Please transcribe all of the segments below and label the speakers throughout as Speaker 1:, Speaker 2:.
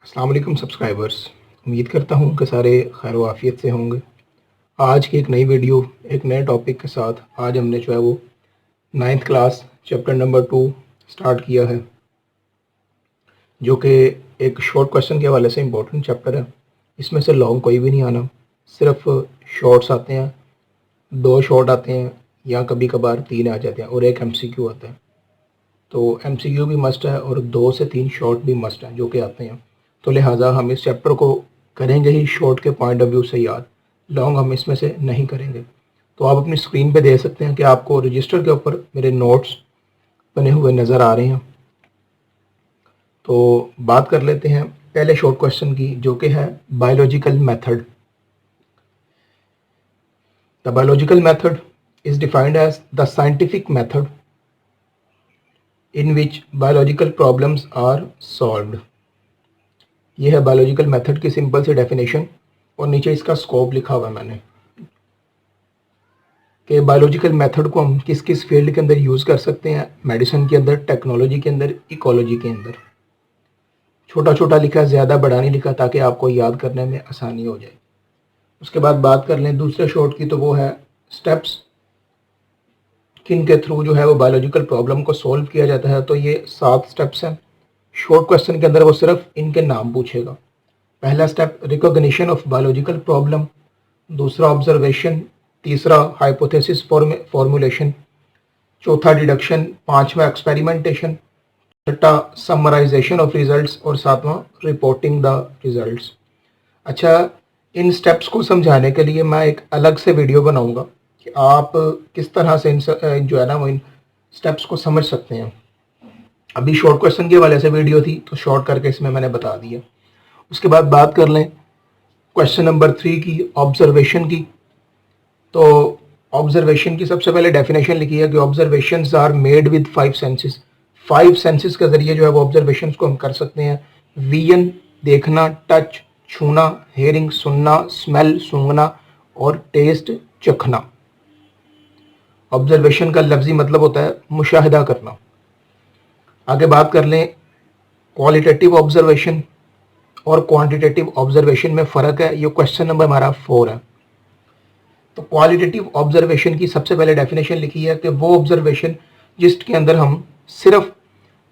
Speaker 1: अस्सलाम वालेकुम सब्सक्राइबर्स। उम्मीद करता हूँ कि सारे खैर व आफ़ियत से होंगे। आज की एक नई वीडियो एक नए टॉपिक के साथ आज हमने जो है वो 9th class chapter number 2 start किया है, जो कि एक शॉर्ट क्वेश्चन के हवाले से इम्पोर्टेंट चैप्टर है। इसमें से लॉन्ग कोई भी नहीं आना, सिर्फ शॉर्ट्स आते हैं, 2 शॉर्ट आते हैं या कभी कभार 3 आ जाते हैं और एक MCQ आता है। तो MCQ भी मस्ट है और 2 से 3 शॉर्ट भी मस्ट हैं जो कि आते हैं। तो लिहाजा हम इस चैप्टर को करेंगे ही शॉर्ट के पॉइंट ऑफ व्यू से याद, लॉन्ग हम इसमें से नहीं करेंगे। तो आप अपनी स्क्रीन पे देख सकते हैं कि आपको रजिस्टर के ऊपर मेरे नोट्स बने हुए नज़र आ रहे हैं। तो बात कर लेते हैं पहले शॉर्ट क्वेश्चन की, जो कि है biological method. The biological method is defined as the scientific method in which biological problems are solved. ये है बायोलॉजिकल मेथड की सिंपल सी डेफिनेशन और नीचे इसका स्कोप लिखा हुआ है मैंने कि बायोलॉजिकल मेथड को हम किस किस फील्ड के अंदर यूज़ कर सकते हैं, मेडिसिन के अंदर, टेक्नोलॉजी के अंदर, इकोलॉजी के अंदर। छोटा छोटा लिखा, ज़्यादा बड़ा नहीं लिखा, ताकि आपको याद करने में आसानी हो जाए। उसके बाद बात कर लें दूसरे शॉर्ट की, तो वो है स्टेप्स किन के थ्रू जो है वो बायोलॉजिकल प्रॉब्लम को सॉल्व किया जाता है। तो ये 7 स्टेप्स हैं। शॉर्ट क्वेश्चन के अंदर वो सिर्फ इनके नाम पूछेगा। पहला step recognition of biological problem, दूसरा ऑब्जर्वेशन, तीसरा हाइपोथेसिस फॉर्मुलेशन, चौथा डिडक्शन, पांचवा एक्सपेरिमेंटेशन, छठा समराइजेशन ऑफ रिजल्ट्स और सातवां रिपोर्टिंग द रिजल्ट्स। अच्छा, इन स्टेप्स को समझाने के लिए मैं एक अलग से वीडियो बनाऊंगा कि आप किस तरह से जो है ना वो इन स्टेप्स को समझ सकते हैं। अभी शॉर्ट क्वेश्चन के हवाले से वीडियो थी तो शॉर्ट करके इसमें मैंने बता दिया। उसके बाद बात कर लें क्वेश्चन नंबर 3 की, ऑब्जर्वेशन की। तो ऑब्जर्वेशन की सबसे पहले डेफिनेशन लिखी है कि observations are made with 5 senses. 5 senses के जरिए जो है वो ऑब्जर्वेशंस को हम कर सकते हैं। विजन देखना, टच छूना, हेयरिंग सुनना, स्मेल सूंघना और टेस्ट चखना। ऑब्जर्वेशन का लफ्जी मतलब होता है मुशाहिदा करना। आगे बात कर लें क्वालिटेटिव ऑब्जर्वेशन और क्वांटिटेटिव ऑब्जर्वेशन में फ़र्क है। ये क्वेश्चन नंबर हमारा 4 है। तो क्वालिटेटिव ऑब्जर्वेशन की सबसे पहले डेफिनेशन लिखी है कि वो ऑब्जर्वेशन जिसके अंदर हम सिर्फ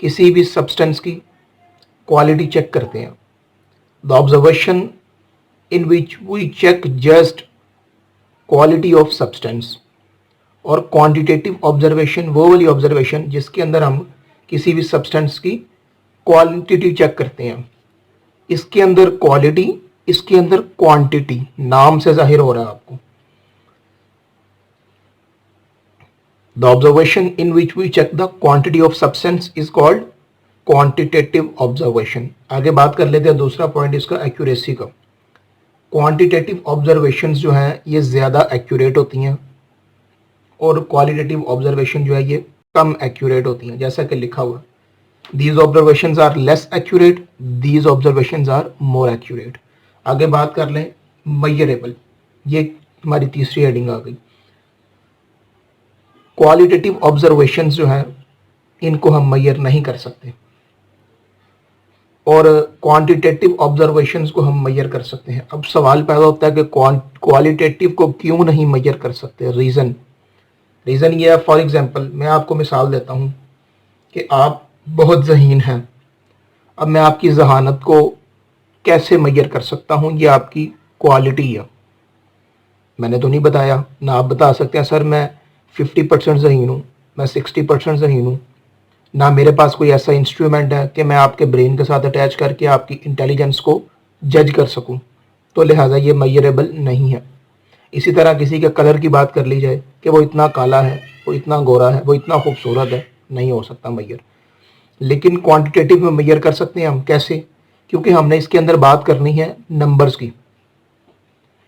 Speaker 1: किसी भी सब्सटेंस की क्वालिटी चेक करते हैं। The observation in which we check just quality of substance. और क्वांटिटेटिव ऑब्जर्वेशन वो वाली ऑब्जर्वेशन जिसके अंदर हम किसी भी सब्सटेंस की क्वांटिटी चेक करते हैं। इसके अंदर क्वालिटी, इसके अंदर क्वांटिटी, नाम से जाहिर हो रहा है आपको। The observation in which we check the quantity of substance is called quantitative observation। आगे बात कर लेते हैं दूसरा पॉइंट इसका, एक्यूरेसी का। क्वांटिटेटिव ऑब्जर्वेशंस जो हैं ये ज़्यादा एक्यूरेट होती हैं और क्वालिटेटिव ऑब्जर्वेशन जो है ये कम एक्यूरेट होती हैं, जैसा कि लिखा हुआ है। These observations are less accurate, these observations are more accurate। आगे बात कर लें measurable, ये हमारी तीसरी हेडिंग आ गई। क्वालिटेटिव ऑब्जर्वेशंस जो हैं इनको हम मेजर नहीं कर सकते और क्वांटिटेटिव ऑब्जर्वेशंस को हम मेजर कर सकते हैं। अब सवाल पैदा होता है कि क्वालिटेटिव को क्यों नहीं मेजर कर सकते। रीज़न ये है, फॉर एग्जांपल मैं आपको मिसाल देता हूँ कि आप बहुत ज़हीन हैं। अब मैं आपकी जहानत को कैसे मेजर कर सकता हूँ, ये आपकी क्वालिटी है। मैंने तो नहीं बताया ना, आप बता सकते हैं सर मैं 50% ज़हीन हूँ, मैं 60% ज़हीन हूँ। ना मेरे पास कोई ऐसा इंस्ट्रूमेंट है कि मैं आपके ब्रेन के साथ अटैच करके आपकी इंटेलिजेंस को जज कर सकूँ, तो लिहाजा ये मेजरेबल नहीं है। इसी तरह किसी के कलर की बात कर ली जाए कि वो इतना काला है, वो इतना गोरा है, वो इतना खूबसूरत है, नहीं हो सकता मेजर। लेकिन क्वांटिटेटिव में मेजर कर सकते हैं हम। कैसे? क्योंकि हमने इसके अंदर बात करनी है नंबर्स की।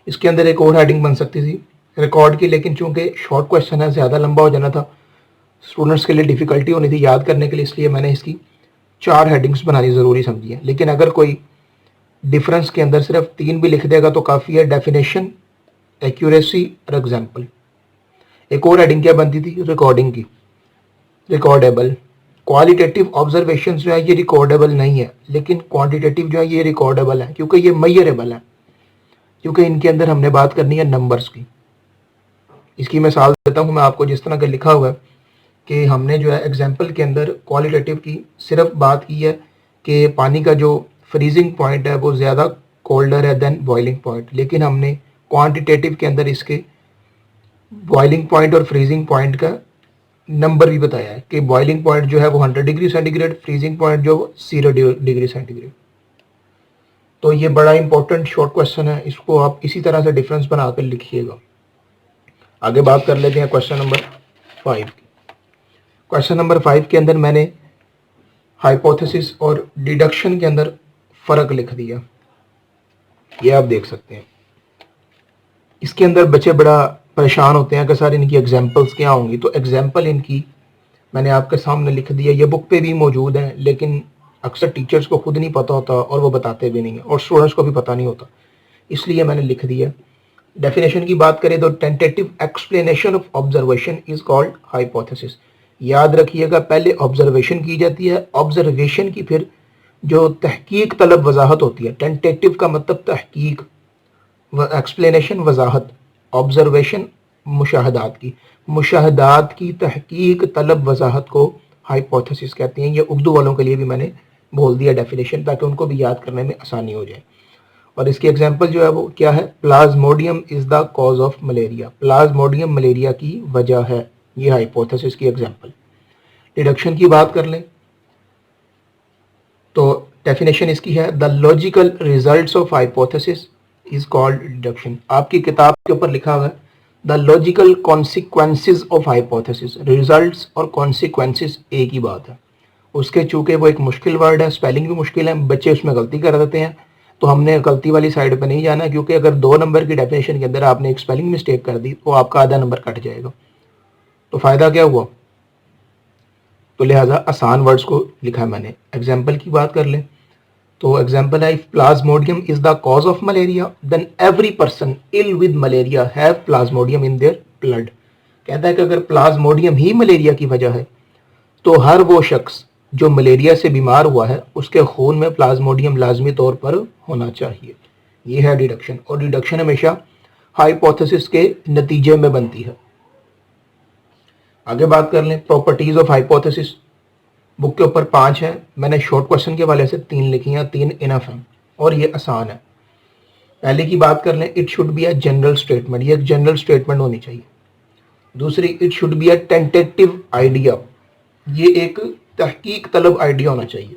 Speaker 1: इसके अंदर एक और हेडिंग बन सकती थी रिकॉर्ड की, लेकिन चूंकि शॉर्ट क्वेश्चन है, ज़्यादा लंबा हो जाना था, स्टूडेंट्स के लिए डिफ़िकल्टी होनी थी याद करने के लिए, इसलिए मैंने इसकी 4 हेडिंग्स बनानी ज़रूरी समझी है। लेकिन अगर कोई डिफरेंस के अंदर सिर्फ 3 भी लिख देगा तो काफ़ी है। डेफिनेशन, एक्यूरेसी और एग्जाम्पल। एक और हेडिंग क्या बनती थी रिकॉर्डिंग की, रिकॉर्डेबल। क्वालिटेटिव ऑब्जर्वेशन जो है ये रिकॉर्डेबल नहीं है, लेकिन क्वांटिटेटिव जो है ये रिकॉर्डेबल है, क्योंकि ये मेजरेबल है, क्योंकि इनके अंदर हमने बात करनी है नंबर्स की। इसकी मिसाल देता हूँ मैं आपको, जिस तरह का लिखा हुआ है कि हमने जो है एग्जाम्पल के अंदर क्वालिटेटिव की सिर्फ बात की है कि पानी का जो फ्रीजिंग पॉइंट है वो ज़्यादा कोल्डर है देन बॉइलिंग पॉइंट, लेकिन हमने क्वांटिटेटिव के अंदर इसके बॉइलिंग पॉइंट और फ्रीजिंग पॉइंट का नंबर भी बताया है कि बॉइलिंग पॉइंट जो है वो 100 डिग्री सेंटीग्रेड, फ्रीजिंग पॉइंट जो 0 डिग्री सेंटीग्रेड। तो ये बड़ा इंपॉर्टेंट शॉर्ट क्वेश्चन है, इसको आप इसी तरह से डिफरेंस बनाकर लिखिएगा। आगे बात कर लेते हैं क्वेश्चन नंबर 5 की। क्वेश्चन नंबर 5 के अंदर मैंने हाइपोथेसिस और डिडक्शन के अंदर फ़र्क लिख दिया, ये आप देख सकते हैं। इसके अंदर बच्चे बड़ा परेशान होते हैं कि सर इनकी एग्जांपल्स क्या होंगी, तो एग्जांपल इनकी मैंने आपके सामने लिख दिया, ये बुक पे भी मौजूद हैं, लेकिन अक्सर टीचर्स को खुद नहीं पता होता और वो बताते भी नहीं हैं, और स्टूडेंट्स को भी पता नहीं होता, इसलिए मैंने लिख दिया। डेफिनेशन की बात करें तो tentative explanation of observation is called hypothesis. याद रखिएगा, पहले ऑब्जर्वेशन की जाती है, ऑब्जर्वेशन की फिर जो तहकीक तलब वजाहत होती है। टेंटेटिव का मतलब तहकीक, एक्सप्लेनेशन वजाहत, ऑब्जर्वेशन मुशाहदात की तहकीक तलब वजाहत को हाइपोथेसिस कहते हैं। ये उर्दू वालों के लिए भी मैंने बोल दिया डेफिनेशन, ताकि उनको भी याद करने में आसानी हो जाए। और इसकी एग्जांपल जो है वो क्या है, Plasmodium is the cause of malaria. Plasmodium malaria की वजह है, ये हाइपोथेसिस की एग्जांपल। डिडक्शन की बात कर लें तो डेफिनेशन इसकी है, the logical results of hypothesis is called deduction. आपकी किताब के ऊपर लिखा हुआ है the logical consequences of hypothesis. Results और कॉन्सिक्वेंसेज एक ही बात है। उसके चूंकि वो एक मुश्किल वर्ड है, स्पेलिंग भी मुश्किल है, बच्चे उसमें गलती कर देते हैं, तो हमने गलती वाली साइड पर नहीं जाना, क्योंकि अगर 2 नंबर की डेफिनेशन के अंदर आपने एक स्पेलिंग मिस्टेक कर दी तो आपका आधा नंबर कट जाएगा, तो फ़ायदा क्या हुआ। तो लिहाजा आसान वर्ड्स को लिखा है मैंने। एग्जाम्पल की बात कर लें तो एग्जाम्पल है, if plasmodium is the cause of malaria then every person ill with malaria have plasmodium in their blood. कहता है कि अगर प्लाज्मोडियम ही मलेरिया की वजह है तो हर वो शख्स जो मलेरिया से बीमार हुआ है उसके खून में प्लाज्मोडियम लाजमी तौर पर होना चाहिए। ये है डिडक्शन, और डिडक्शन हमेशा हाइपोथेसिस के नतीजे में बनती है। आगे बात कर लें प्रॉपर्टीज ऑफ हाइपोथेसिस। बुक के ऊपर 5 है, मैंने शॉर्ट क्वेश्चन के वाले से 3 लिखी हैं, 3 इनफ हैं और ये आसान है। पहले की बात कर लें, it should be a general statement, ये एक जनरल स्टेटमेंट होनी चाहिए। दूसरी, it should be a tentative idea, ये एक तहकीक तलब आइडिया होना चाहिए।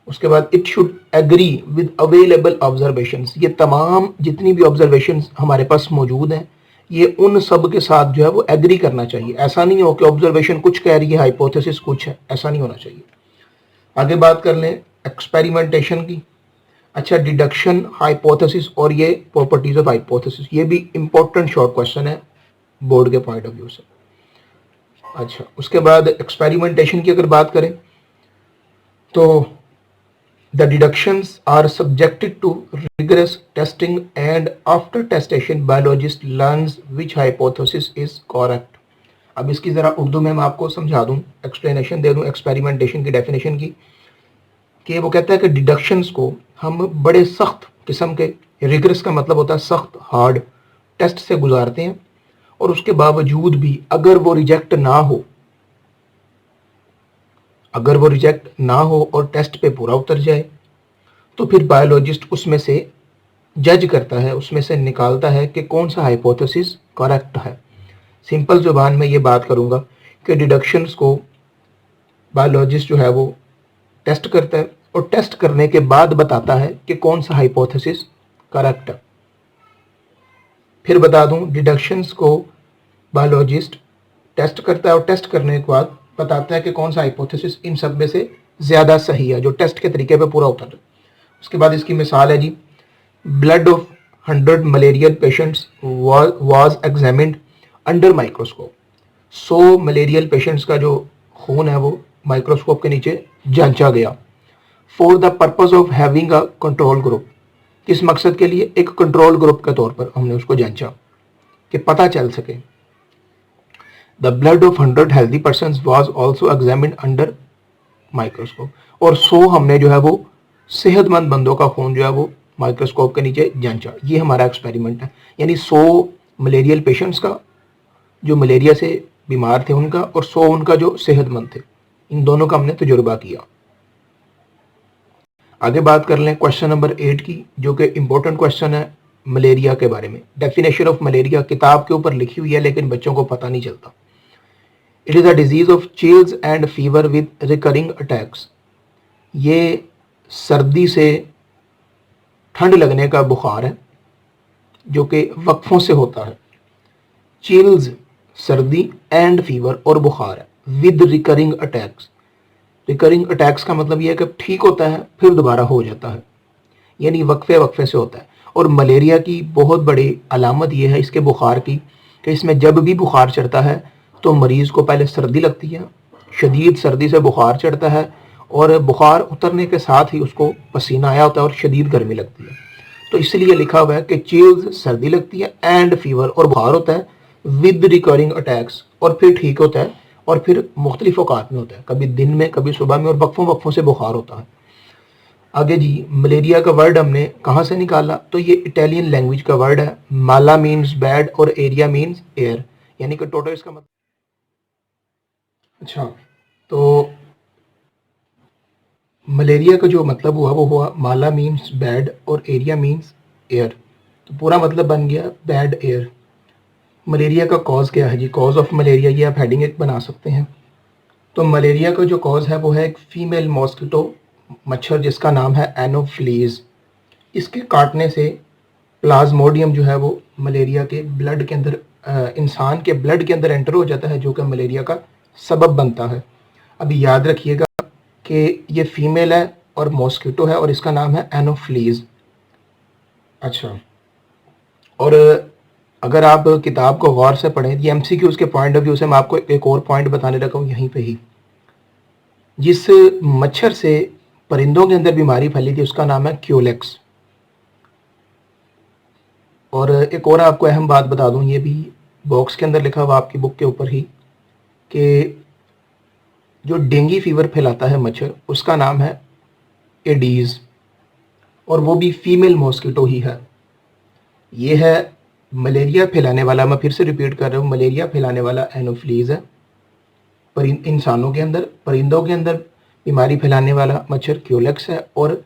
Speaker 1: उसके बाद it should agree with available observations, ये तमाम जितनी भी ऑब्जर्वेशंस हमारे पास मौजूद हैं ये उन सब के साथ जो है वो एग्री करना चाहिए। ऐसा नहीं हो कि ऑब्जर्वेशन कुछ कह रही है हाइपोथेसिस कुछ है, ऐसा नहीं होना चाहिए। आगे बात कर लें एक्सपेरिमेंटेशन की। अच्छा, डिडक्शन, हाइपोथेसिस और ये प्रॉपर्टीज ऑफ हाइपोथेसिस, ये भी इंपॉर्टेंट शॉर्ट क्वेश्चन है बोर्ड के पॉइंट ऑफ व्यू से। अच्छा, उसके बाद एक्सपेरिमेंटेशन की अगर बात करें तो the deductions are subjected to rigorous testing and after testation biologist learns which hypothesis is correct। अब इसकी ज़रा उर्दू में मैं आपको समझा दूं, एक्सप्लेनेशन दे दूं एक्सपेरिमेंटेशन की डेफिनेशन की, कि वो कहता है कि डिडक्शंस को हम बड़े सख्त किस्म के, रिगरस का मतलब होता है सख्त, हार्ड टेस्ट से गुजारते हैं, और उसके बावजूद भी अगर वो रिजेक्ट ना हो और टेस्ट पे पूरा उतर जाए तो फिर बायोलॉजिस्ट उसमें से जज करता है, उसमें से निकालता है कि कौन सा हाइपोथेसिस करेक्ट है। सिंपल जुबान में ये बात करूँगा कि डिडक्शंस को बायोलॉजिस्ट जो है वो टेस्ट करता है और टेस्ट करने के बाद बताता है कि कौन सा हाइपोथेसिस करेक्ट है। फिर बता दूं, डिडक्शंस को बायोलॉजिस्ट टेस्ट करता है और टेस्ट करने के बाद बताता है कि कौन सा हाइपोथेसिस इन सब में से ज़्यादा सही है, जो टेस्ट के तरीके पे पूरा उतर। उसके बाद इसकी मिसाल है जी, blood of 100 malarial patients was examined under microscope. 100 malarial patients का जो खून है वो माइक्रोस्कोप के नीचे जांचा गया। For the purpose of having a control group, किस मकसद के लिए, एक कंट्रोल ग्रुप के तौर पर हमने उसको जांचा कि पता चल सके। The blood of 100 healthy person was also examined under microscope, और 100 हमने जो है वो सेहतमंद बंदों का खून जो है वो माइक्रोस्कोप के नीचे जांचा। ये हमारा एक्सपेरिमेंट है, यानी 100 मलेरियल पेशेंट्स का जो मलेरिया से बीमार थे उनका, और 100 उनका जो सेहतमंद थे, इन दोनों का हमने तजुर्बा किया। आगे बात कर लें क्वेश्चन नंबर 8 की, जो कि इम्पोर्टेंट क्वेश्चन है मलेरिया के बारे में। डेफिनेशन ऑफ मलेरिया किताब के ऊपर लिखी हुई है लेकिन बच्चों को पता नहीं चलता। It is a disease of chills and fever with recurring attacks. ये सर्दी से ठंड लगने का बुखार है जो कि वक्फों से होता है। चिल्स सर्दी, एंड फीवर और बुखार है, with recurring attacks. Recurring attacks का मतलब यह है कि ठीक होता है फिर दोबारा हो जाता है, यानी वक्फे वक्फे से होता है। और मलेरिया की बहुत बड़ी अलामत यह है इसके बुखार की कि इसमें जब भी बुखार चढ़ता है तो मरीज़ को पहले सर्दी लगती है, शदीद सर्दी से बुखार चढ़ता है, और बुखार उतरने के साथ ही उसको पसीना आया होता है और शदीद गर्मी लगती है। तो इसलिए लिखा हुआ है कि चिल्स सर्दी लगती है, एंड फीवर और बुखार होता है, विद रिकरिंग अटैक्स और फिर ठीक होता है, और फिर मुख्तलिफ औकात में होता है, कभी दिन में कभी सुबह में, और वक्फों वक्फों से बुखार होता है। आगे जी, मलेरिया का वर्ड हमने कहाँ से निकाला, तो ये इटालियन लैंग्वेज का वर्ड है। माला मीन्स बैड और एरिया मीन्स एयर, यानी कि टोटल इसका मतलब। अच्छा, तो मलेरिया का जो मतलब हुआ वो हुआ माला मीन्स बैड और एरिया मीन्स एयर, तो पूरा मतलब बन गया बैड एयर। मलेरिया का कॉज क्या है जी, कॉज ऑफ मलेरिया, ये आप हेडिंग एक बना सकते हैं। तो मलेरिया का जो कॉज है वो है एक फीमेल मॉस्किटो मच्छर जिसका नाम है एनोफ्लीज। इसके काटने से प्लाज्मोडियम जो है वो मलेरिया के ब्लड के अंदर, इंसान के ब्लड के अंदर एंटर हो जाता है, जो कि मलेरिया का सबब बनता है। अभी याद रखिएगा कि ये फीमेल है और मॉस्किटो है और इसका नाम है एनोफ्लीज। अच्छा, और अगर आप किताब को गौर से पढ़ें, ये एमसीक्यूज के पॉइंट ऑफ व्यू से मैं आपको एक और पॉइंट बताने लगा हूँ यहीं पे ही। जिस मच्छर से परिंदों के अंदर बीमारी फैली थी उसका नाम है क्यूलेक्स। और एक और आपको अहम बात बता दूं, ये भी बॉक्स के अंदर लिखा हुआ आपकी बुक के ऊपर ही, कि जो डेंगू फीवर फैलाता है मच्छर उसका नाम है एडीज़, और वो भी फीमेल मॉस्किटो ही है। ये है मलेरिया फैलाने वाला, मैं फिर से रिपीट कर रहा हूँ, मलेरिया फैलाने वाला एनोफ्लीज है इंसानों के अंदर। परिंदों के अंदर बीमारी फैलाने वाला मच्छर क्यूलेक्स है, और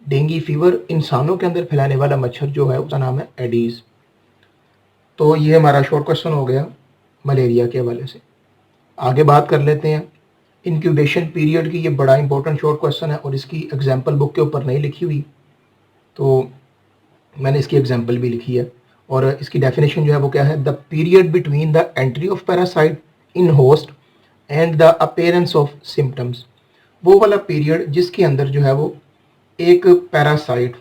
Speaker 1: डेंगू फीवर इंसानों के अंदर फैलाने वाला मच्छर जो है उसका नाम है एडीज़। तो ये हमारा शॉर्ट क्वेश्चन हो गया मलेरिया के हवाले से। आगे बात कर लेते हैं इंक्यूबेशन पीरियड की। ये बड़ा इंपॉर्टेंट शॉर्ट क्वेश्चन है और इसकी एग्जांपल बुक के ऊपर नहीं लिखी हुई, तो मैंने इसकी एग्जांपल भी लिखी है। और इसकी डेफिनेशन जो है वो क्या है, the period between the entry of parasite in host and the appearance of symptoms. वो वाला पीरियड जिसके अंदर जो है वो एक पैरासाइट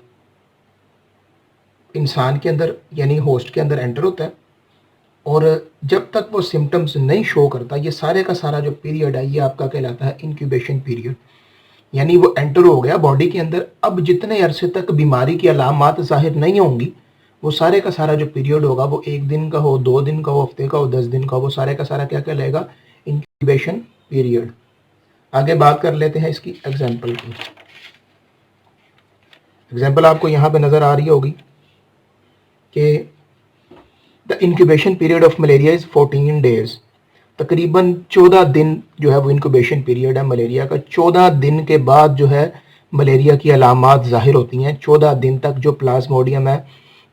Speaker 1: इंसान के अंदर यानी होस्ट के अंदर एंटर होता है, और जब तक वो सिम्टम्स नहीं शो करता, ये सारे का सारा जो पीरियड है ये आपका कहलाता है इंक्यूबेशन पीरियड। यानी वो एंटर हो गया बॉडी के अंदर, अब जितने अरसे तक बीमारी की अलामात जाहिर नहीं होंगी, वो सारे का सारा जो पीरियड होगा, वो 1 दिन का हो, 2 दिन का हो, हफ्ते का हो, 10 दिन का हो, वो सारे का सारा क्या कहलाएगा, इंक्यूबेशन पीरियड। आगे बात कर लेते हैं इसकी एग्जाम्पल की। एग्जाम्पल आपको यहाँ पे नज़र आ रही होगी कि the incubation period of malaria is 14 days. तकरीबन 14 दिन जो है वो इंक्यूबेशन पीरियड है मलेरिया का। 14 दिन के बाद जो है मलेरिया की अलामात ज़ाहिर होती हैं। 14 दिन तक जो प्लाज्मोडियम है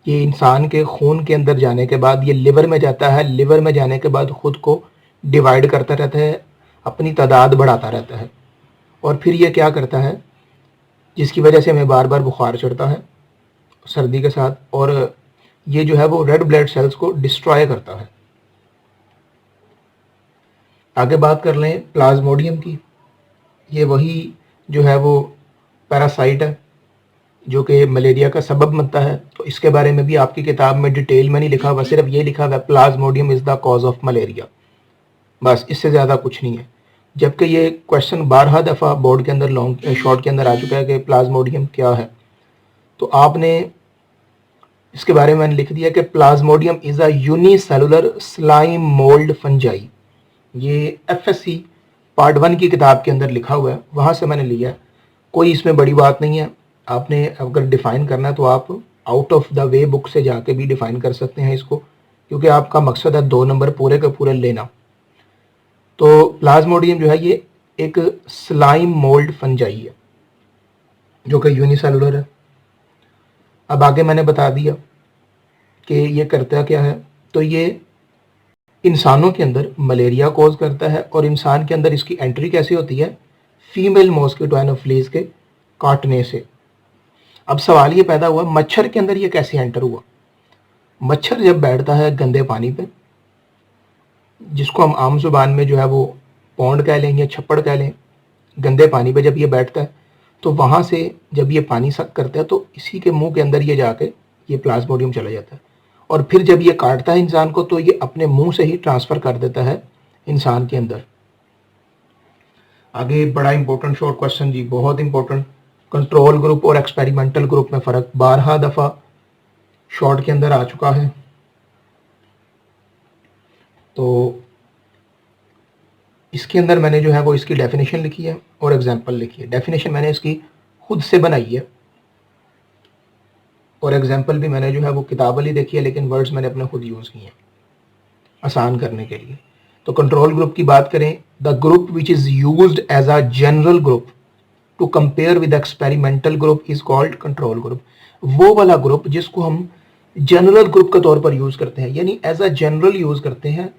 Speaker 1: ये इंसान के खून के अंदर जाने के बाद ये लिवर में जाता है। लिवर में जाने के बाद ख़ुद को डिवाइड करता रहता है, अपनी तादाद बढ़ाता रहता है, और फिर ये क्या करता है, जिसकी वजह से हमें बार बार बुखार चढ़ता है सर्दी के साथ, और ये जो है वो रेड ब्लड सेल्स को डिस्ट्रॉय करता है। आगे बात कर लें प्लाज्मोडियम की। ये वही जो है वो पैरासाइट है जो कि मलेरिया का सबब बनता है। तो इसके बारे में भी आपकी किताब में डिटेल में नहीं लिखा हुआ, सिर्फ ये लिखा हुआ है Plasmodium is the cause of malaria, बस, इससे ज़्यादा कुछ नहीं है। जबकि ये क्वेश्चन 12 दफ़ा बोर्ड के अंदर लॉन्ग शॉर्ट के अंदर आ चुका है कि प्लाज्मोडियम क्या है। तो आपने इसके बारे में मैंने लिख दिया कि Plasmodium is a unicellular slime mould fungi. ये एफएससी पार्ट 1 की किताब के अंदर लिखा हुआ है, वहाँ से मैंने लिया है। कोई इसमें बड़ी बात नहीं है। आपने अगर डिफ़ाइन करना है तो आप out of the way book से जाके भी डिफ़ाइन कर सकते हैं इसको, क्योंकि आपका मकसद है 2 नंबर पूरे के पूरे लेना। तो प्लाज्मोडियम जो है ये एक स्लाइम मोल्ड फंजाई है जो कि यूनिसेलुलर है। अब आगे मैंने बता दिया कि ये करता क्या है। तो ये इंसानों के अंदर मलेरिया कॉज करता है, और इंसान के अंदर इसकी एंट्री कैसे होती है, फीमेल मॉस्किटो एनोफ्लीज के काटने से। अब सवाल ये पैदा हुआ मच्छर के अंदर ये कैसे एंटर हुआ। मच्छर जब बैठता है गंदे पानी पे, जिसको हम आम जुबान में जो है वो पौंड कह लें या छप्पड़ कह लें, गंदे पानी पे जब ये बैठता है तो वहाँ से जब ये पानी सक करता है तो इसी के मुंह के अंदर ये जाके ये प्लाज्मोडियम चला जाता है, और फिर जब ये काटता है इंसान को तो ये अपने मुंह से ही ट्रांसफ़र कर देता है इंसान के अंदर। आगे बड़ा इंपॉर्टेंट शॉर्ट क्वेश्चन जी, बहुत इंपॉर्टेंट। कंट्रोल ग्रुप और एक्सपेरिमेंटल ग्रुप में फ़र्क 12 दफ़ा शॉर्ट के अंदर आ चुका है। तो इसके अंदर मैंने जो है वो इसकी डेफिनेशन लिखी है और एग्जांपल लिखी है। डेफिनेशन मैंने इसकी खुद से बनाई है और एग्जांपल भी मैंने जो है वो किताब वाली देखी है, लेकिन वर्ड्स मैंने अपने खुद यूज़ किए हैं आसान करने के लिए। तो कंट्रोल ग्रुप की बात करें, the group which is used as a general group to compare with experimental group is called control group. वो वाला ग्रुप जिसको हम जनरल ग्रुप के तौर पर यूज़ करते हैं, यानी एज अ जनरल यूज़ करते हैं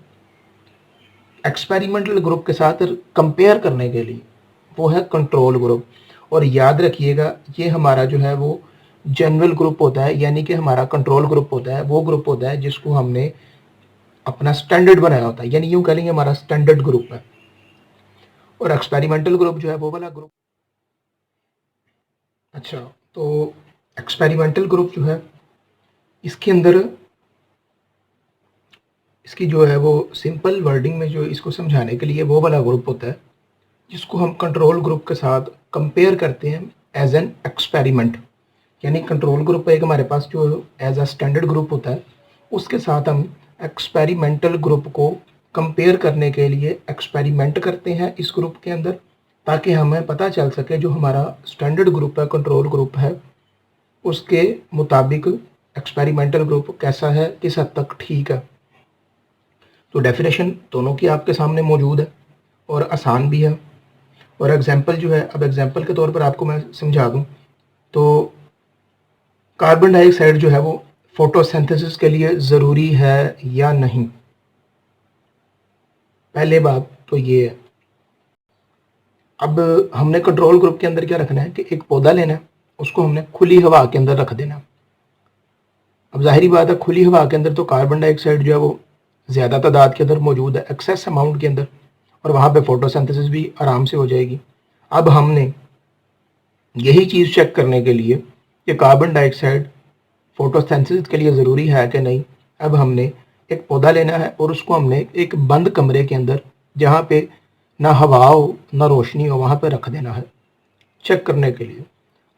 Speaker 1: एक्सपेरिमेंटल ग्रुप के साथ कंपेयर करने के लिए, वो है कंट्रोल ग्रुप। और याद रखिएगा ये हमारा जो है वो जनरल ग्रुप होता है, यानी कि हमारा कंट्रोल ग्रुप होता है वो ग्रुप होता है जिसको हमने अपना स्टैंडर्ड बनाया होता है, यानी यूँ कह लेंगे हमारा स्टैंडर्ड ग्रुप है। और एक्सपेरिमेंटल ग्रुप जो है वो वाला ग्रुप। अच्छा, तो एक्सपेरिमेंटल ग्रुप जो है इसके अंदर इसकी जो है वो सिंपल वर्डिंग में जो इसको समझाने के लिए वो वाला ग्रुप होता है जिसको हम कंट्रोल ग्रुप के साथ कंपेयर करते हैं एज एन एक्सपेरिमेंट। यानी कंट्रोल ग्रुप एक हमारे पास जो एज अ स्टैंडर्ड ग्रुप होता है, उसके साथ हम एक्सपेरिमेंटल ग्रुप को कंपेयर करने के लिए एक्सपेरिमेंट करते हैं इस ग्रुप के अंदर, ताकि हमें पता चल सके जो हमारा स्टैंडर्ड ग्रुप है, कंट्रोल ग्रुप है, उसके मुताबिक एक्सपेरिमेंटल ग्रुप कैसा है, किस हद तक ठीक है। तो डेफिनेशन दोनों की आपके सामने मौजूद है और आसान भी है। और एग्जांपल जो है, अब एग्जांपल के तौर पर आपको मैं समझा दूं तो कार्बन डाइऑक्साइड जो है वो फोटोसिंथेसिस के लिए ज़रूरी है या नहीं। पहले बात तो ये है। अब हमने कंट्रोल ग्रुप के अंदर क्या रखना है कि एक पौधा लेना है, उसको हमने खुली हवा के अंदर रख देना। अब जाहिर बात है खुली हवा के अंदर तो कार्बन डाइऑक्साइड जो है वो ज़्यादा तादाद के अंदर मौजूद है, एक्सेस अमाउंट के अंदर, और वहाँ पे फोटोसिंथेसिस भी आराम से हो जाएगी। अब हमने यही चीज़ चेक करने के लिए कि कार्बन डाइऑक्साइड फोटोसिंथेसिस के लिए ज़रूरी है कि नहीं, अब हमने एक पौधा लेना है और उसको हमने एक बंद कमरे के अंदर, जहाँ पे ना हवा हो ना रोशनी हो, वहाँ पे रख देना है चेक करने के लिए।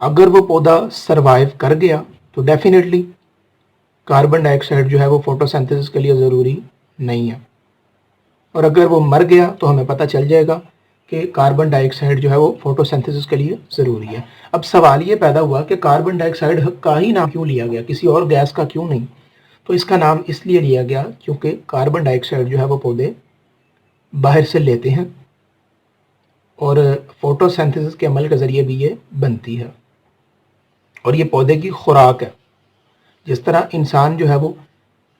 Speaker 1: अगर वो पौधा सरवाइव कर गया तो डेफिनेटली कार्बन डाइऑक्साइड जो है वो फोटोसिंथेसिस के लिए ज़रूरी नहीं है, और अगर वो मर गया तो हमें पता चल जाएगा कि कार्बन डाइऑक्साइड जो है वो फोटोसिंथेसिस के लिए ज़रूरी है। अब सवाल ये पैदा हुआ कि कार्बन डाइऑक्साइड का ही नाम क्यों लिया गया, किसी और गैस का क्यों नहीं। तो इसका नाम इसलिए लिया गया क्योंकि कार्बन डाइऑक्साइड जो है वो पौधे बाहर से लेते हैं और फोटोसिंथेसिस के अमल के ज़रिए भी ये बनती है, और ये पौधे की खुराक है। जिस तरह इंसान जो है वो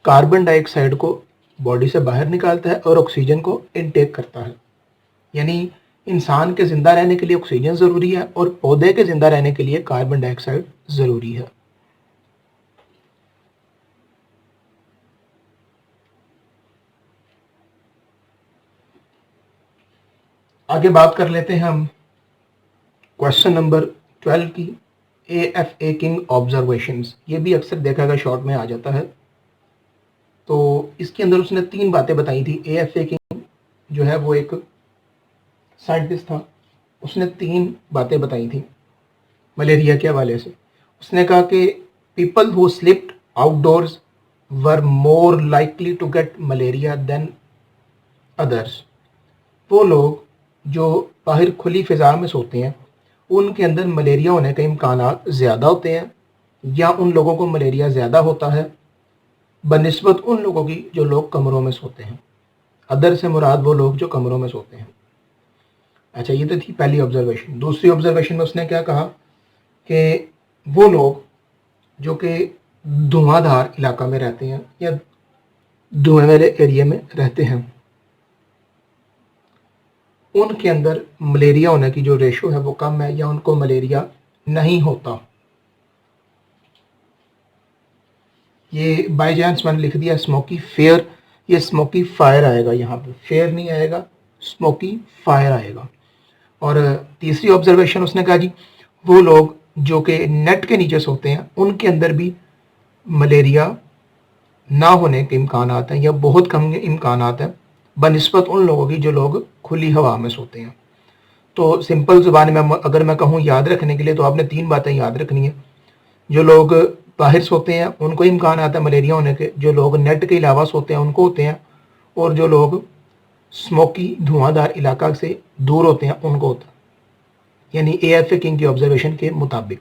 Speaker 1: कार्बन डाइऑक्साइड को बॉडी से बाहर निकालता है और ऑक्सीजन को इनटेक करता है, यानी इंसान के ज़िंदा रहने के लिए ऑक्सीजन ज़रूरी है और पौधे के ज़िंदा रहने के लिए कार्बन डाइऑक्साइड ज़रूरी है। आगे बात कर लेते हैं हम क्वेश्चन नंबर 12 की, AFA किंग ऑब्जर्वेशंस। ये भी अक्सर देखा गया शॉर्ट में आ जाता है। तो इसके अंदर उसने 3 बातें बताई थी। AFA किंग जो है वो एक साइंटिस्ट था, उसने 3 बातें बताई थी मलेरिया के हवाले से। उसने कहा कि people who slept outdoors were more likely to get malaria than others. वो लोग जो बाहर खुली फ़िज़ा में सोते हैं उनके अंदर मलेरिया होने के इम्कानात ज़्यादा होते हैं, या उन लोगों को मलेरिया ज़्यादा होता है बनिस्बत उन लोगों की जो लोग कमरों में सोते हैं। अदर से मुराद वो लोग जो कमरों में सोते हैं। अच्छा, ये तो थी पहली ऑब्जर्वेशन। दूसरी ऑब्जर्वेशन में उसने क्या कहा कि वो लोग जो कि धुआंधार इलाका में रहते हैं या धुएं वाले एरिया में रहते हैं, उनके अंदर मलेरिया होने की जो रेशो है वो कम है, या उनको मलेरिया नहीं होता। ये बाई चांस मैंने लिख दिया स्मोकी फेयर, ये स्मोकी फायर आएगा, यहाँ पे फेयर नहीं आएगा, स्मोकी फायर आएगा। और तीसरी ऑब्जर्वेशन उसने कहा जी वो लोग जो कि नेट के नीचे सोते हैं उनके अंदर भी मलेरिया ना होने के इम्कानात हैं, या बहुत कम इम्कानात हैं बनिस्बत उन लोगों की जो लोग खुली हवा में सोते हैं। तो सिंपल ज़ुबान में अगर मैं कहूँ याद रखने के लिए, तो आपने 3 बातें याद रखनी है। जो लोग बाहर सोते हैं उनको इम्कान आता है मलेरिया होने के, जो लोग नेट के अलावा सोते हैं उनको होते हैं, और जो लोग स्मोकी धुआंधार इलाका से दूर होते हैं उनको होता है, यानी AFA किंग की ऑब्जर्वेशन के मुताबिक।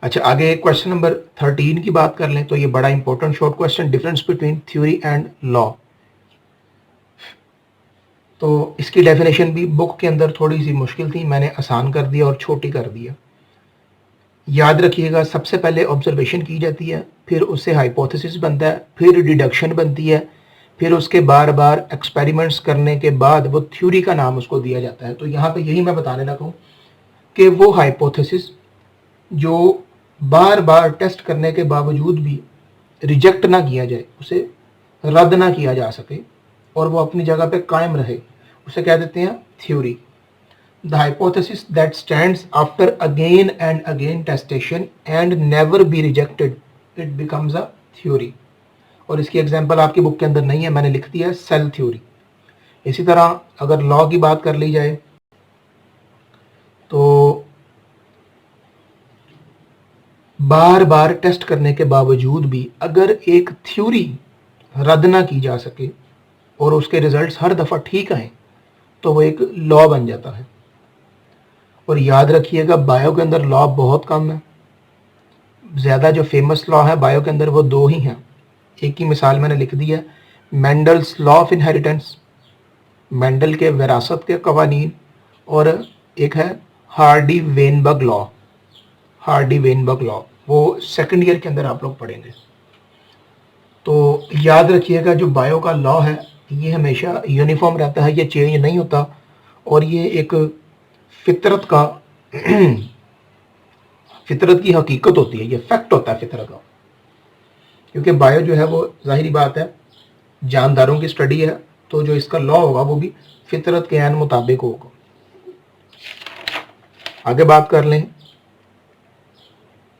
Speaker 1: अच्छा, आगे क्वेश्चन नंबर 13 की बात कर लें तो ये बड़ा important short question, difference between theory and law. तो इसकी डेफिनेशन भी बुक के अंदर थोड़ी सी मुश्किल थी, मैंने आसान कर दिया और छोटी कर दिया। याद रखिएगा, सबसे पहले ऑब्जर्वेशन की जाती है, फिर उससे हाइपोथेसिस बनता है, फिर डिडक्शन बनती है, फिर उसके बार बार एक्सपेरिमेंट्स करने के बाद वो थ्योरी का नाम उसको दिया जाता है। तो यहाँ पे यही मैं बताने लगा हूँ कि वो हाइपोथेसिस जो बार बार टेस्ट करने के बावजूद भी रिजेक्ट ना किया जाए, उसे रद्द ना किया जा सके और वो अपनी जगह पे कायम रहे, उसे कह देते हैं theory. The hypothesis that stands after again and again testation and never be rejected, it becomes a theory। और इसकी एग्जांपल आपकी बुक के अंदर नहीं है, मैंने लिख दिया है सेल थ्योरी। इसी तरह अगर लॉ की बात कर ली जाए तो बार बार टेस्ट करने के बावजूद भी अगर एक थ्योरी रद्द ना की जा सके और उसके रिजल्ट्स हर दफ़ा ठीक आए तो वो एक लॉ बन जाता है। और याद रखिएगा, बायो के अंदर लॉ बहुत कम है, ज़्यादा जो फेमस लॉ है बायो के अंदर वो 2 ही हैं। एक की मिसाल मैंने लिख दी है, Mendel's law of inheritance, Mendel के विरासत के कवानीन, और एक है Hardy Weinberg law. Hardy Weinberg law वो सेकंड ईयर के अंदर आप लोग पढ़ेंगे। तो याद रखिएगा, जो बायो का लॉ है ये हमेशा यूनिफॉर्म रहता है, ये चेंज नहीं होता, और ये एक फितरत का फितरत की हकीकत होती है, ये फैक्ट होता है फितरत का। क्योंकि बायो जो है वो जाहिर बात है जानदारों की स्टडी है, तो जो इसका लॉ होगा वो भी फितरत के ऐन मुताबिक होगा। आगे बात कर लें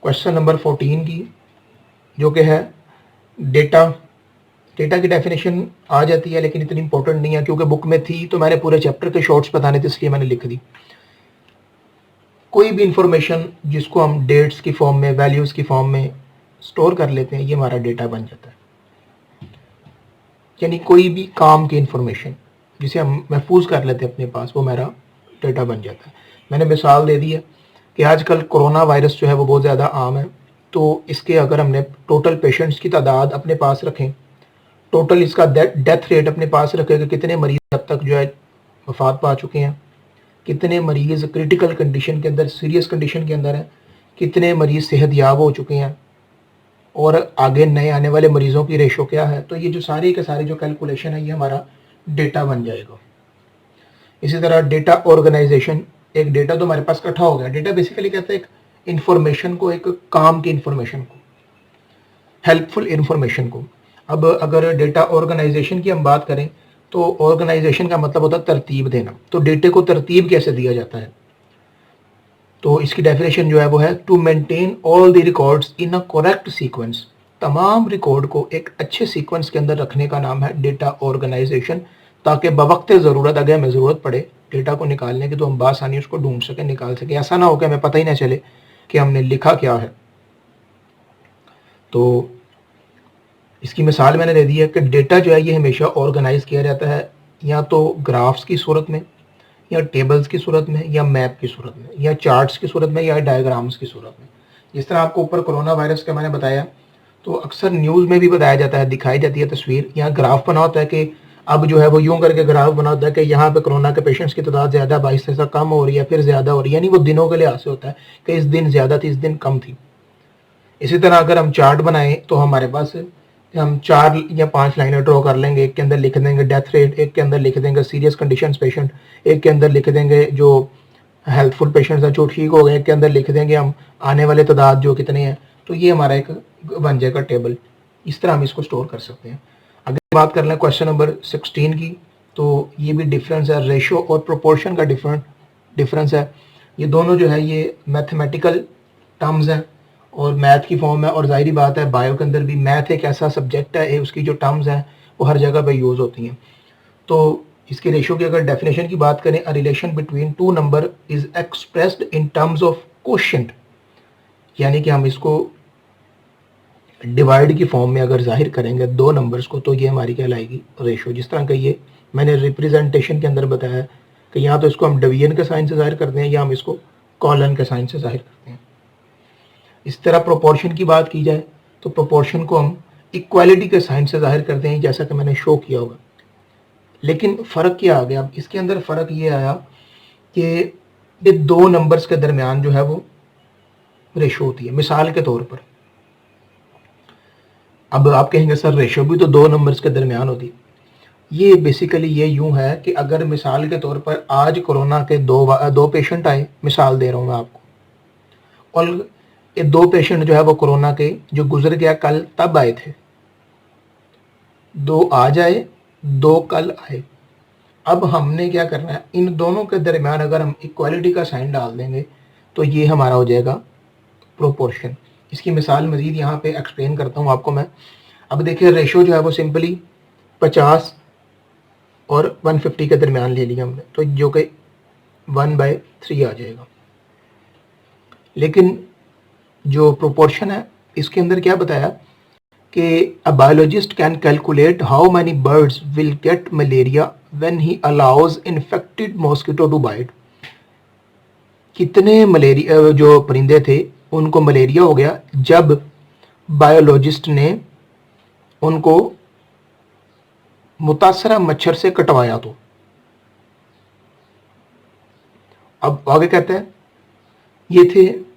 Speaker 1: क्वेश्चन नंबर 14 की, जो कि है डेटा। डेटा की डेफिनेशन आ जाती है लेकिन इतनी इंपॉर्टेंट नहीं है, क्योंकि बुक में थी तो मैंने पूरे चैप्टर के शॉर्ट्स बताने थे इसलिए मैंने लिख दी। कोई भी इंफॉर्मेशन जिसको हम डेट्स की फॉर्म में, वैल्यूज़ की फॉर्म में स्टोर कर लेते हैं, ये हमारा डेटा बन जाता है। यानी कोई भी काम की इंफॉर्मेशन जिसे हम महफूज कर लेते हैं अपने पास, वो मेरा डेटा बन जाता है। मैंने मिसाल दे दी है कि आजकल कोरोना वायरस जो है वो बहुत ज़्यादा आम है, तो इसके अगर हमने टोटल पेशेंट्स की तादाद अपने पास रखें, टोटल इसका डेथ रेट अपने पास रखें कि कितने मरीज अब तक जो है वफात पा चुके हैं, कितने मरीज़ क्रिटिकल कंडीशन के अंदर, सीरियस कंडीशन के अंदर हैं, कितने मरीज़ सेहतयाब हो चुके हैं, और आगे नए आने वाले मरीज़ों की रेशो क्या है। तो ये जो सारे के सारे जो कैलकुलेशन है ये हमारा डेटा बन जाएगा। इसी तरह डेटा ऑर्गेनाइजेशन, एक डेटा तो हमारे पास इकट्ठा हो गया। डेटा बेसिकली कहते हैं एक इंफॉर्मेशन को, एक काम की इंफॉर्मेशन को, हेल्पफुल इंफॉर्मेशन को। अब अगर डेटा ऑर्गेनाइजेशन की हम बात करें तो ऑर्गेनाइजेशन का मतलब होता है तरतीब देना। तो डेटे को तरतीब कैसे दिया जाता है, तो इसकी डेफिनेशन जो है वो है to maintain all the records in a correct sequence. तमाम रिकॉर्ड को एक अच्छे सीक्वेंस के अंदर रखने का नाम है डेटा ऑर्गेनाइजेशन, ताकि बवक्त ज़रूरत अगर हमें ज़रूरत पड़े डेटा को निकालने की तो हम बासानी उसको ढूंढ सकें, निकाल सकें। ऐसा ना हो कि हमें पता ही ना चले कि हमने लिखा क्या है। तो इसकी मिसाल मैंने दे दी है कि डेटा जो है ये हमेशा ऑर्गेनाइज किया जाता है या तो ग्राफ्स की सूरत में, या टेबल्स की सूरत में, या मैप की सूरत में, या चार्ट्स की सूरत में, या डायग्राम्स की सूरत में। जिस तरह आपको ऊपर कोरोना वायरस का मैंने बताया, तो अक्सर न्यूज़ में भी बताया जाता है, दिखाई जाती है तस्वीर, यहाँ ग्राफ बना होता है कि अब जो है वो यूं करके ग्राफ बना होता है कि यहाँ पे कोरोना के पेशेंट्स की तादाद ज़्यादा 22 से कम हो रही है, फिर ज़्यादा हो रही है, यानी वो दिनों के लिहाज से होता है कि इस दिन ज़्यादा थी, इस दिन कम थी। इसी तरह अगर हम चार्ट बनाएं तो हमारे पास हम 4 या 5 लाइनें ड्रॉ कर लेंगे। एक के अंदर लिख देंगे डेथ रेट, एक के अंदर लिख देंगे सीरियस कंडीशंस पेशेंट, एक के अंदर लिख देंगे जो हेल्थफुल पेशेंट्स हैं जो ठीक हो गए, एक के अंदर लिख देंगे हम आने वाले तादाद जो कितने हैं। तो ये हमारा एक बन जाएगा टेबल। इस तरह हम इसको स्टोर कर सकते हैं। अगर बात कर लें क्वेश्चन नंबर 16 की, तो ये भी डिफरेंस है, रेशो और प्रोपोर्शन का डिफरेंस है। ये दोनों जो है ये मैथमेटिकल टर्म्स हैं और मैथ की फॉर्म है, और जाहिर बात है बायो के अंदर भी मैथ एक ऐसा सब्जेक्ट है, उसकी जो टर्म्स हैं वो हर जगह पे यूज़ होती हैं। तो इसके रेशो की अगर डेफिनेशन की बात करें, a relation between two number is expressed in terms of quotient, यानी कि हम इसको डिवाइड की फॉर्म में अगर जाहिर करेंगे दो नंबर्स को, तो ये हमारी कहलाएगी रेशो। जिस तरह का ये मैंने रिप्रेजेंटेशन के अंदर बताया कि यहाँ तो इसको हम डिवीजन के साइन से जाहिर करते हैं, या हम इसको कॉलन के साइन से जाहिर करते हैं। इस तरह प्रोपोर्शन की बात की जाए तो प्रोपोर्शन को हम इक्वालिटी के साइन से जाहिर करते हैं, जैसा कि मैंने शो किया होगा। लेकिन फ़र्क क्या आ गया, अब इसके अंदर फ़र्क ये आया कि ये दो नंबर्स के दरमियान जो है वो रेशो होती है। मिसाल के तौर पर, अब आप कहेंगे सर रेशो भी तो दो नंबर्स के दरमियान होती है। ये बेसिकली ये यूं है कि अगर मिसाल के तौर पर आज कोरोना के दो पेशेंट आए, मिसाल दे रहा हूँ मैं आपको, और ये दो पेशेंट जो है वो कोरोना के जो गुजर गया कल तब आए थे, दो आज आए, दो कल आए। अब हमने क्या करना है, इन दोनों के दरमियान अगर हम इक्वालिटी का साइन डाल देंगे तो ये हमारा हो जाएगा प्रोपोर्शन। इसकी मिसाल मजीद यहाँ पे एक्सप्लेन करता हूँ आपको मैं। अब देखिए रेशो जो है वो सिंपली 50 और 150 के दरमियान ले लिया हमने, तो जो कि 1/3 आ जाएगा। लेकिन जो प्रोपोर्शन है इसके अंदर क्या बताया कि a biologist can calculate how many birds will get malaria when he allows infected mosquito to bite. कितने मलेरिया जो परिंदे थे उनको मलेरिया हो गया जब बायोलॉजिस्ट ने उनको मुतासरा मच्छर से कटवाया। तो अब आगे कहते हैं ये थे,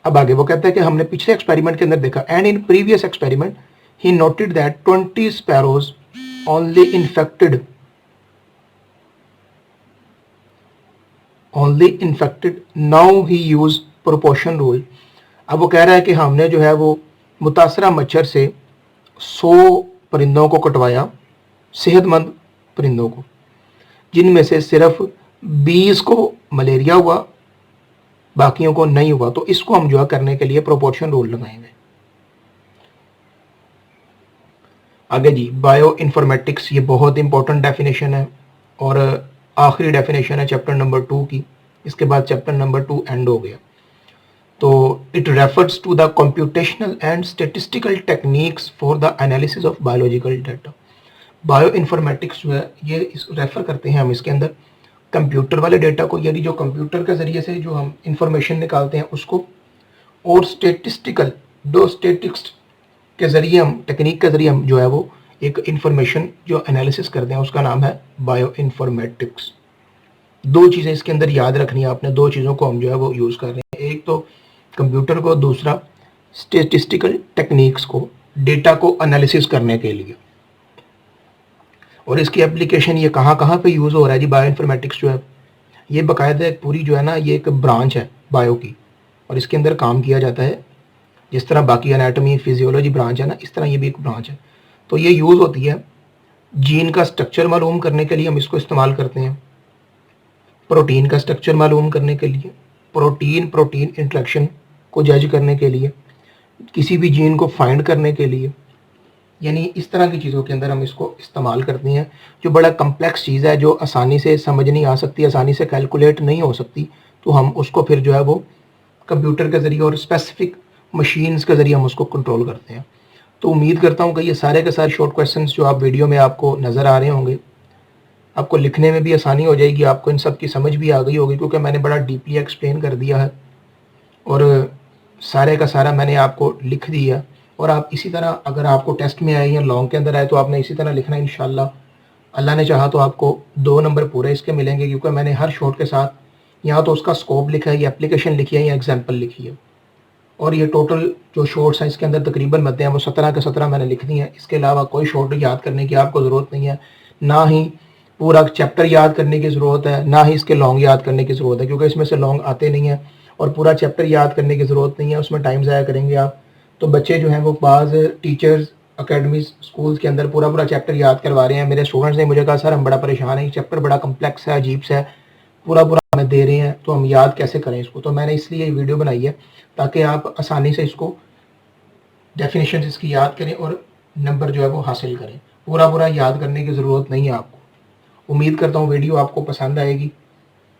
Speaker 1: अब आगे वो कहता है कि हमने पिछले एक्सपेरिमेंट के अंदर देखा, and in previous experiment he noted that 20 sparrows only infected now he use proportion rule. अब वो कह रहा है कि हमने जो है वो मुतासरा मच्छर से 100 परिंदों को कटवाया, सेहतमंद परिंदों को, जिनमें से सिर्फ 20 को मलेरिया हुआ, बाकियों को नहीं हुआ। तो इसको हम जो है करने के लिए प्रोपोर्शन रूल लगाएंगे। आगे जी, बायो इन्फॉर्मेटिक्स, ये बहुत इंपॉर्टेंट डेफिनेशन है और आखिरी डेफिनेशन है चैप्टर नंबर 2 की। इसके बाद चैप्टर नंबर 2 एंड हो गया। तो it refers to the computational and statistical techniques for the analysis of biological data. Bioinformatics जो है ये रेफर करते हैं हम इसके अंदर कंप्यूटर वाले डेटा को, यानी जो कंप्यूटर के ज़रिए से जो हम इंफॉर्मेशन निकालते हैं उसको, और स्टेटिक्स के ज़रिए हम, टेक्निक के ज़रिए हम जो है वो एक इंफॉर्मेशन जो एनालिसिस करते हैं उसका नाम है बायो इन्फॉर्मेटिक्स। दो चीज़ें इसके अंदर याद रखनी है आपने, दो चीज़ों को हम जो है वो यूज़ कर रहे हैं, एक तो कंप्यूटर को, दूसरा स्टेटिस्टिकल टेक्निक्स को, डेटा को एनालिसिस करने के लिए। और इसकी एप्लीकेशन ये कहाँ कहाँ पे यूज़ हो रहा है जी। बायो इन्फॉर्मेटिक्स जो है ये बाकायदा एक पूरी जो है ना, ये एक ब्रांच है बायो की, और इसके अंदर काम किया जाता है। जिस तरह बाकी एनाटॉमी फिजियोलॉजी ब्रांच है ना, इस तरह ये भी एक ब्रांच है। तो ये यूज़ होती है जीन का स्ट्रक्चर मालूम करने के लिए, हम इसको इस्तेमाल करते हैं। प्रोटीन का स्ट्रक्चर मालूम करने के लिए, प्रोटीन इंटरेक्शन को जज करने के लिए, किसी भी जीन को फाइंड करने के लिए, यानी इस तरह की चीज़ों के अंदर हम इसको इस्तेमाल करते हैं। जो बड़ा कम्प्लेक्स चीज़ है, जो आसानी से समझ नहीं आ सकती, आसानी से कैलकुलेट नहीं हो सकती, तो हम उसको फिर जो है वो कंप्यूटर के ज़रिए और स्पेसिफिक मशीन्स के ज़रिए हम उसको कंट्रोल करते हैं। तो उम्मीद करता हूँ कि ये सारे के सारे शॉर्ट क्वेश्चंस जो आप वीडियो में आपको नज़र आ रहे होंगे, आपको लिखने में भी आसानी हो जाएगी, आपको इन सब की समझ भी आ गई होगी, क्योंकि मैंने बड़ा डीपली एक्सप्लेन कर दिया है और सारे का सारा मैंने आपको लिख दिया। और आप इसी तरह अगर आपको टेस्ट में आए या लॉन्ग के अंदर आए तो आपने इसी तरह लिखना इंशाल्लाह। अल्लाह ने चाहा तो आपको 2 नंबर पूरे इसके मिलेंगे, क्योंकि मैंने हर शॉर्ट के साथ या तो उसका स्कोप लिखा है, या एप्लीकेशन लिखी है, या एग्जाम्पल लिखी है। और ये टोटल जो शॉर्ट्स हैं इसके अंदर तकरीबन मद्दे हैं वो 17 के 17 मैंने लिख दी हैं। इसके अलावा कोई शॉर्ट याद करने की आपको ज़रूरत नहीं है, ना ही पूरा चैप्टर याद करने की ज़रूरत है, ना ही इसके लॉन्ग याद करने की ज़रूरत है, क्योंकि इसमें से लॉन्ग आते नहीं हैं। और पूरा चैप्टर याद करने की ज़रूरत नहीं है, उसमें टाइम ज़ाया करेंगे आप। तो बच्चे जो हैं वो बाज़ टीचर्स अकेडमीज स्कूल्स के अंदर पूरा पूरा चैप्टर याद करवा रहे हैं। मेरे स्टूडेंट्स ने मुझे कहा सर हम बड़ा परेशान हैं, चैप्टर बड़ा कम्प्लेक्स है, अजीब सा है, पूरा पूरा हमें दे रहे हैं, तो हम याद कैसे करें इसको। तो मैंने इसलिए ये वीडियो बनाई है ताकि आप आसानी से इसको डेफिनेशन इसकी याद करें और नंबर जो है वो हासिल करें। पूरा पूरा याद करने की ज़रूरत नहीं है आपको। उम्मीद करता हूँ वीडियो आपको पसंद आएगी,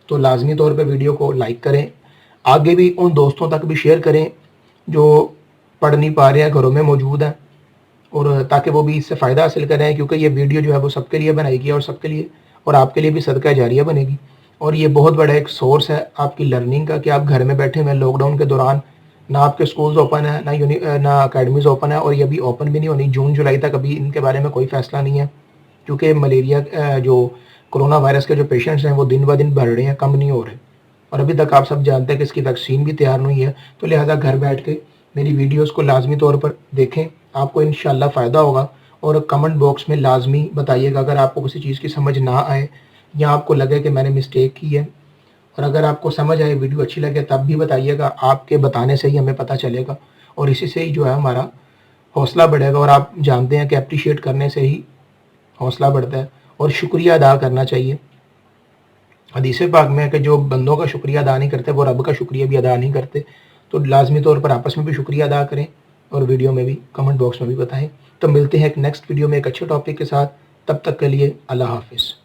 Speaker 1: तो लाजमी तौर पे वीडियो को लाइक करें, आगे भी उन दोस्तों तक भी शेयर करें जो पढ़ नहीं पा रहे हैं, घरों में मौजूद हैं, और ताकि वो भी इससे फ़ायदा हासिल करें, क्योंकि ये वीडियो जो है वो सबके लिए बनाई गई है और सबके लिए और आपके लिए भी सदका जारिया बनेगी। और ये बहुत बड़ा एक सोर्स है आपकी लर्निंग का कि आप घर में बैठे हुए लॉकडाउन के दौरान, ना आपके स्कूल्स ओपन है, ना अकेडमीज़ ओपन है, और ये अभी ओपन भी नहीं होनी। जून जुलाई तक अभी इनके बारे में कोई फ़ैसला नहीं है, क्योंकि मलेरिया जो कोरोना वायरस के जो पेशेंट्स हैं वो दिन ब दिन बढ़ रहे हैं, कम नहीं हो रहे। और अभी तक आप सब जानते हैं कि इसकी वैक्सीन भी तैयार नहीं है। तो लिहाजा घर बैठ के मेरी वीडियोस को लाजमी तौर पर देखें, आपको इंशाल्लाह फ़ायदा होगा। और कमेंट बॉक्स में लाजमी बताइएगा अगर आपको किसी चीज़ की समझ ना आए या आपको लगे कि मैंने मिस्टेक की है। और अगर आपको समझ आए, वीडियो अच्छी लगे, तब भी बताइएगा, आपके बताने से ही हमें पता चलेगा और इसी से ही जो है हमारा हौसला बढ़ेगा। और आप जानते हैं कि अप्रिशिएट करने से ही हौसला बढ़ता है और शुक्रिया अदा करना चाहिए। हदीस पाक में है कि जो बंदों का शुक्रिया अदा नहीं करते वो रब का शुक्रिया भी अदा नहीं करते। तो लाजमी तौर पर आपस में भी शुक्रिया अदा करें और वीडियो में भी कमेंट बॉक्स में भी बताएं। तो मिलते हैं एक नेक्स्ट वीडियो में एक अच्छे टॉपिक के साथ। तब तक के लिए अल्लाह हाफिज़।